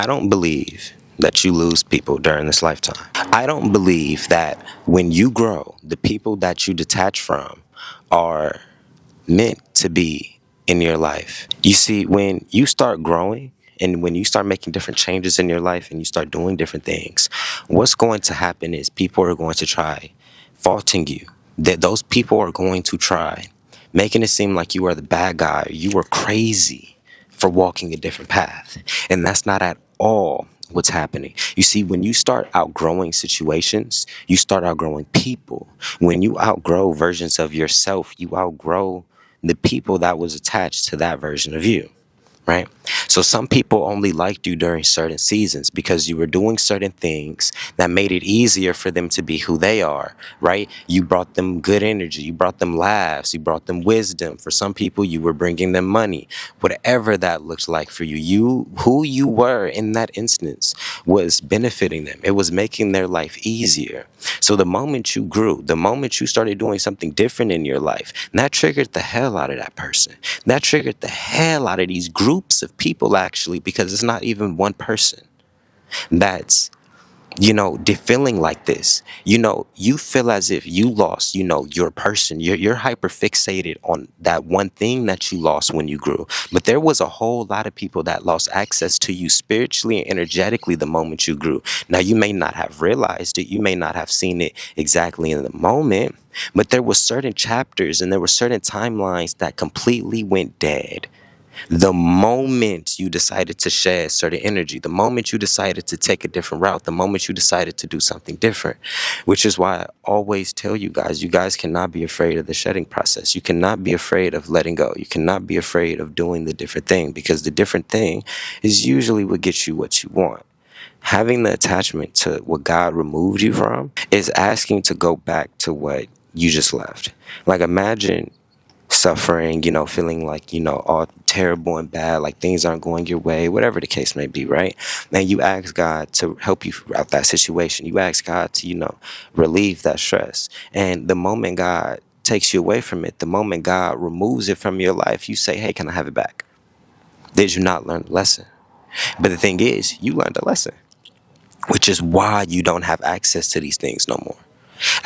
I don't believe that you lose people during this lifetime. I don't believe that when you grow, the people that you detach from are meant to be in your life. You see, when you start growing and when you start making different changes in your life and you start doing different things, what's going to happen is people are going to try faulting you. That those people are going to try making it seem like you are the bad guy, you were crazy for walking a different path. And that's not at all what's happening. You see, when you start outgrowing situations, you start outgrowing people. When you outgrow versions of yourself, you outgrow the people that was attached to that version of you. Right? So some people only liked you during certain seasons because you were doing certain things that made it easier for them to be who they are, right? You brought them good energy, you brought them laughs, you brought them wisdom. For some people, you were bringing them money. Whatever that looks like for you, who you were in that instance was benefiting them. It was making their life easier. So the moment you grew, the moment you started doing something different in your life, that triggered the hell out of that person. That triggered the hell out of these groups of people, actually, because it's not even one person that's feeling like this. You feel as if you lost, your person. You're hyper fixated on that one thing that you lost when you grew. But there was a whole lot of people that lost access to you spiritually and energetically the moment you grew. Now, you may not have realized it. You may not have seen it exactly in the moment. But there were certain chapters and there were certain timelines that completely went dead. The moment you decided to shed certain energy, the moment you decided to take a different route, the moment you decided to do something different, which is why I always tell you guys cannot be afraid of the shedding process. You cannot be afraid of letting go. You cannot be afraid of doing the different thing, because the different thing is usually what gets you what you want. Having the attachment to what God removed you from is asking to go back to what you just left. Like, imagine suffering, feeling like, all terrible and bad, like things aren't going your way, whatever the case may be, right? And you ask God to help you out that situation. You ask God to, relieve that stress. And the moment God takes you away from it, the moment God removes it from your life, you say, hey, can I have it back? Did you not learn the lesson? But the thing is, you learned a lesson, which is why you don't have access to these things no more.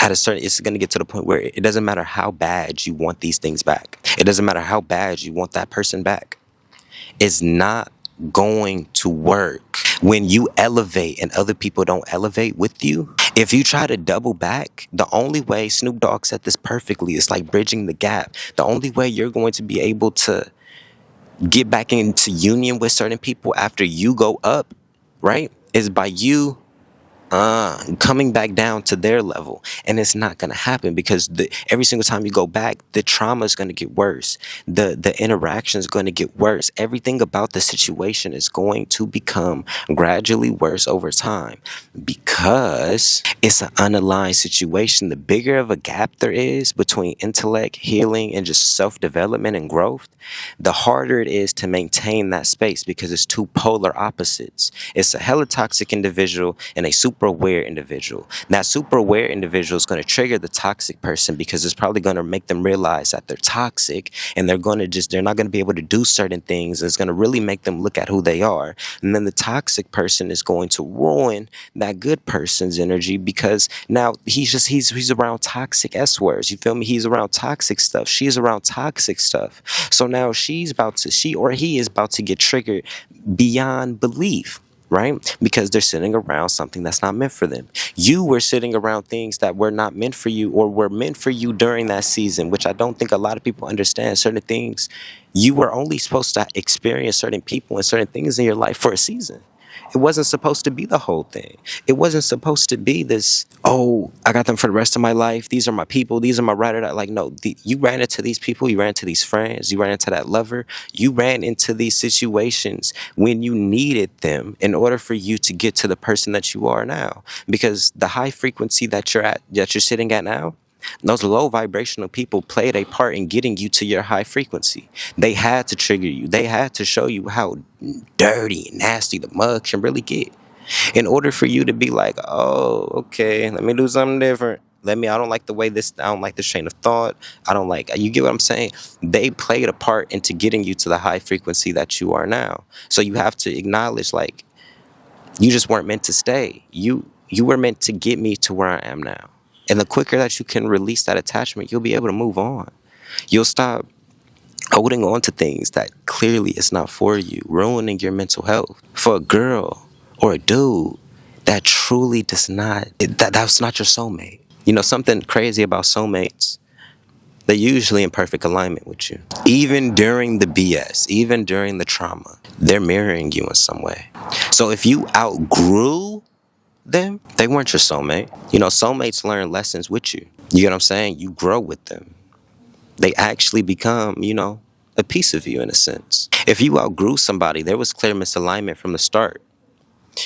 It's going to get to the point where it doesn't matter how bad you want these things back. It doesn't matter how bad you want that person back. It's not going to work. When you elevate and other people don't elevate with you, if you try to double back, the only way, Snoop Dogg said this perfectly, it's like bridging the gap. The only way you're going to be able to get back into union with certain people after you go up, right, is by you coming back down to their level. And it's not going to happen, because every single time you go back, the trauma is going to get worse. The interaction is going to get worse. Everything about the situation is going to become gradually worse over time, because it's an unaligned situation. The bigger of a gap there is between intellect, healing, and just self-development and growth, the harder it is to maintain that space, because it's two polar opposites. It's a hella toxic individual and a super aware individual. That super aware individual is going to trigger the toxic person, because it's probably going to make them realize that they're toxic, and they're not going to be able to do certain things. And it's going to really make them look at who they are. And then the toxic person is going to ruin that good person's energy, because now he's around toxic S words. You feel me? He's around toxic stuff. She's around toxic stuff. So now she or he is about to get triggered beyond belief. Right? Because they're sitting around something that's not meant for them. You were sitting around things that were not meant for you, or were meant for you during that season, which I don't think a lot of people understand. Certain things, you were only supposed to experience certain people and certain things in your life for a season. It wasn't supposed to be the whole thing. It wasn't supposed to be this, oh, I got them for the rest of my life. These are my people. These are my ride or die. Like, no, you ran into these people. You ran into these friends. You ran into that lover. You ran into these situations when you needed them in order for you to get to the person that you are now. Because the high frequency that you're sitting at now, those low vibrational people played a part in getting you to your high frequency. They had to trigger you. They had to show you how dirty and nasty the mug can really get, in order for you to be like, oh, okay, let me do something different. I don't like I don't like this train of thought. You get what I'm saying? They played a part into getting you to the high frequency that you are now. So you have to acknowledge, like, You just weren't meant to stay. You were meant to get me to where I am now. And the quicker that you can release that attachment, you'll be able to move on. You'll stop holding on to things that clearly is not for you, ruining your mental health. For a girl or a dude that truly does not, that's not your soulmate. You know, something crazy about soulmates, they're usually in perfect alignment with you. Even during the BS, even during the trauma, they're mirroring you in some way. So if you outgrew them, they weren't your soulmate. You know, soulmates learn lessons with you. You get what I'm saying? You grow with them. They actually become, you know, a piece of you in a sense. If you outgrew somebody, there was clear misalignment from the start.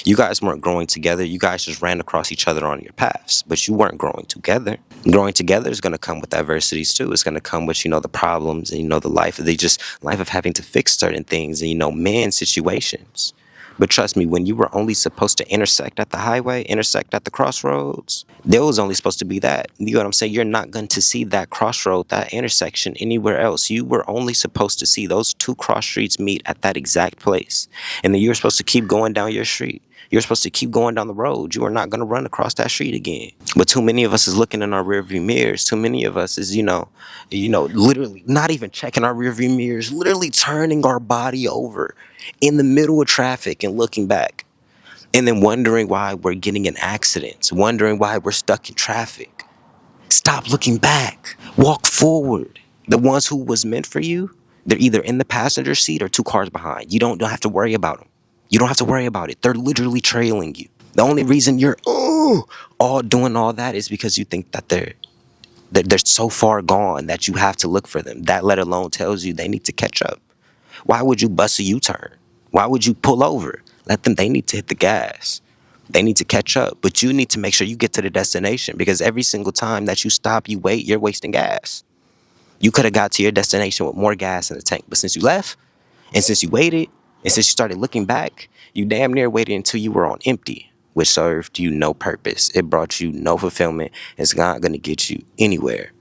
You guys weren't growing together. You guys just ran across each other on your paths, but you weren't growing together. Growing together is going to come with adversities too. It's going to come with, you know, the problems and, you know, the life of having to fix certain things and, you know, man situations. But trust me, when you were only supposed to intersect at the highway, intersect at the crossroads, there was only supposed to be that. You know what I'm saying? You're not going to see that crossroad, that intersection anywhere else. You were only supposed to see those two cross streets meet at that exact place. And then you're supposed to keep going down your street. You're supposed to keep going down the road. You are not going to run across that street again. But too many of us is looking in our rearview mirrors. Too many of us is, literally not even checking our rearview mirrors, literally turning our body over in the middle of traffic and looking back. And then wondering why we're getting in accidents, wondering why we're stuck in traffic. Stop looking back. Walk forward. The ones who was meant for you, they're either in the passenger seat or two cars behind. You don't have to worry about them. You don't have to worry about it. They're literally trailing you. The only reason you're all doing all that is because you think that they're so far gone that you have to look for them. That let alone tells you they need to catch up. Why would you bust a U-turn? Why would you pull over? They need to hit the gas. They need to catch up. But you need to make sure you get to the destination, because every single time that you stop, you wait, you're wasting gas. You could have got to your destination with more gas in the tank. But since you left, and since you waited, and since you started looking back, you damn near waited until you were on empty, which served you no purpose. It brought you no fulfillment. It's not going to get you anywhere.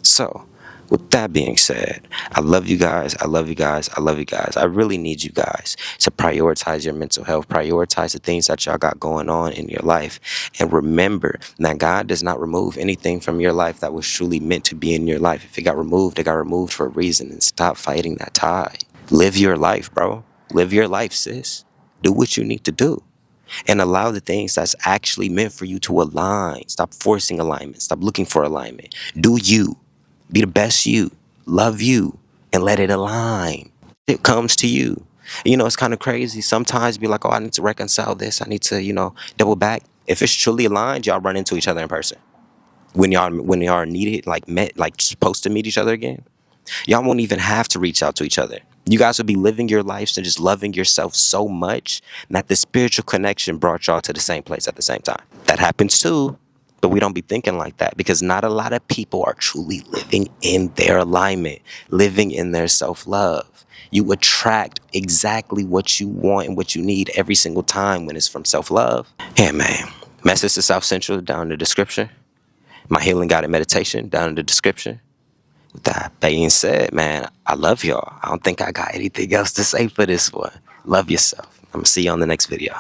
So, with that being said, I love you guys. I love you guys. I love you guys. I really need you guys to prioritize your mental health, prioritize the things that y'all got going on in your life. And remember that God does not remove anything from your life that was truly meant to be in your life. If it got removed for a reason, and stop fighting that tide. Live your life, bro. Live your life, sis. Do what you need to do. And allow the things that's actually meant for you to align. Stop forcing alignment. Stop looking for alignment. Do you. Be the best you. Love you. And let it align. It comes to you. You know, it's kind of crazy. Sometimes be like, oh, I need to reconcile this. I need to, double back. If it's truly aligned, y'all run into each other in person. When y'all are needed, supposed to meet each other again, y'all won't even have to reach out to each other. You guys will be living your lives and just loving yourself so much that the spiritual connection brought y'all to the same place at the same time. That happens too, but we don't be thinking like that, because not a lot of people are truly living in their alignment, living in their self-love. You attract exactly what you want and what you need every single time when it's from self-love. Yeah, man. Message to South Central down in the description. My healing guided meditation down in the description. With that being said, man, I love y'all. I don't think I got anything else to say for this one. Love yourself. I'm going to see you on the next video.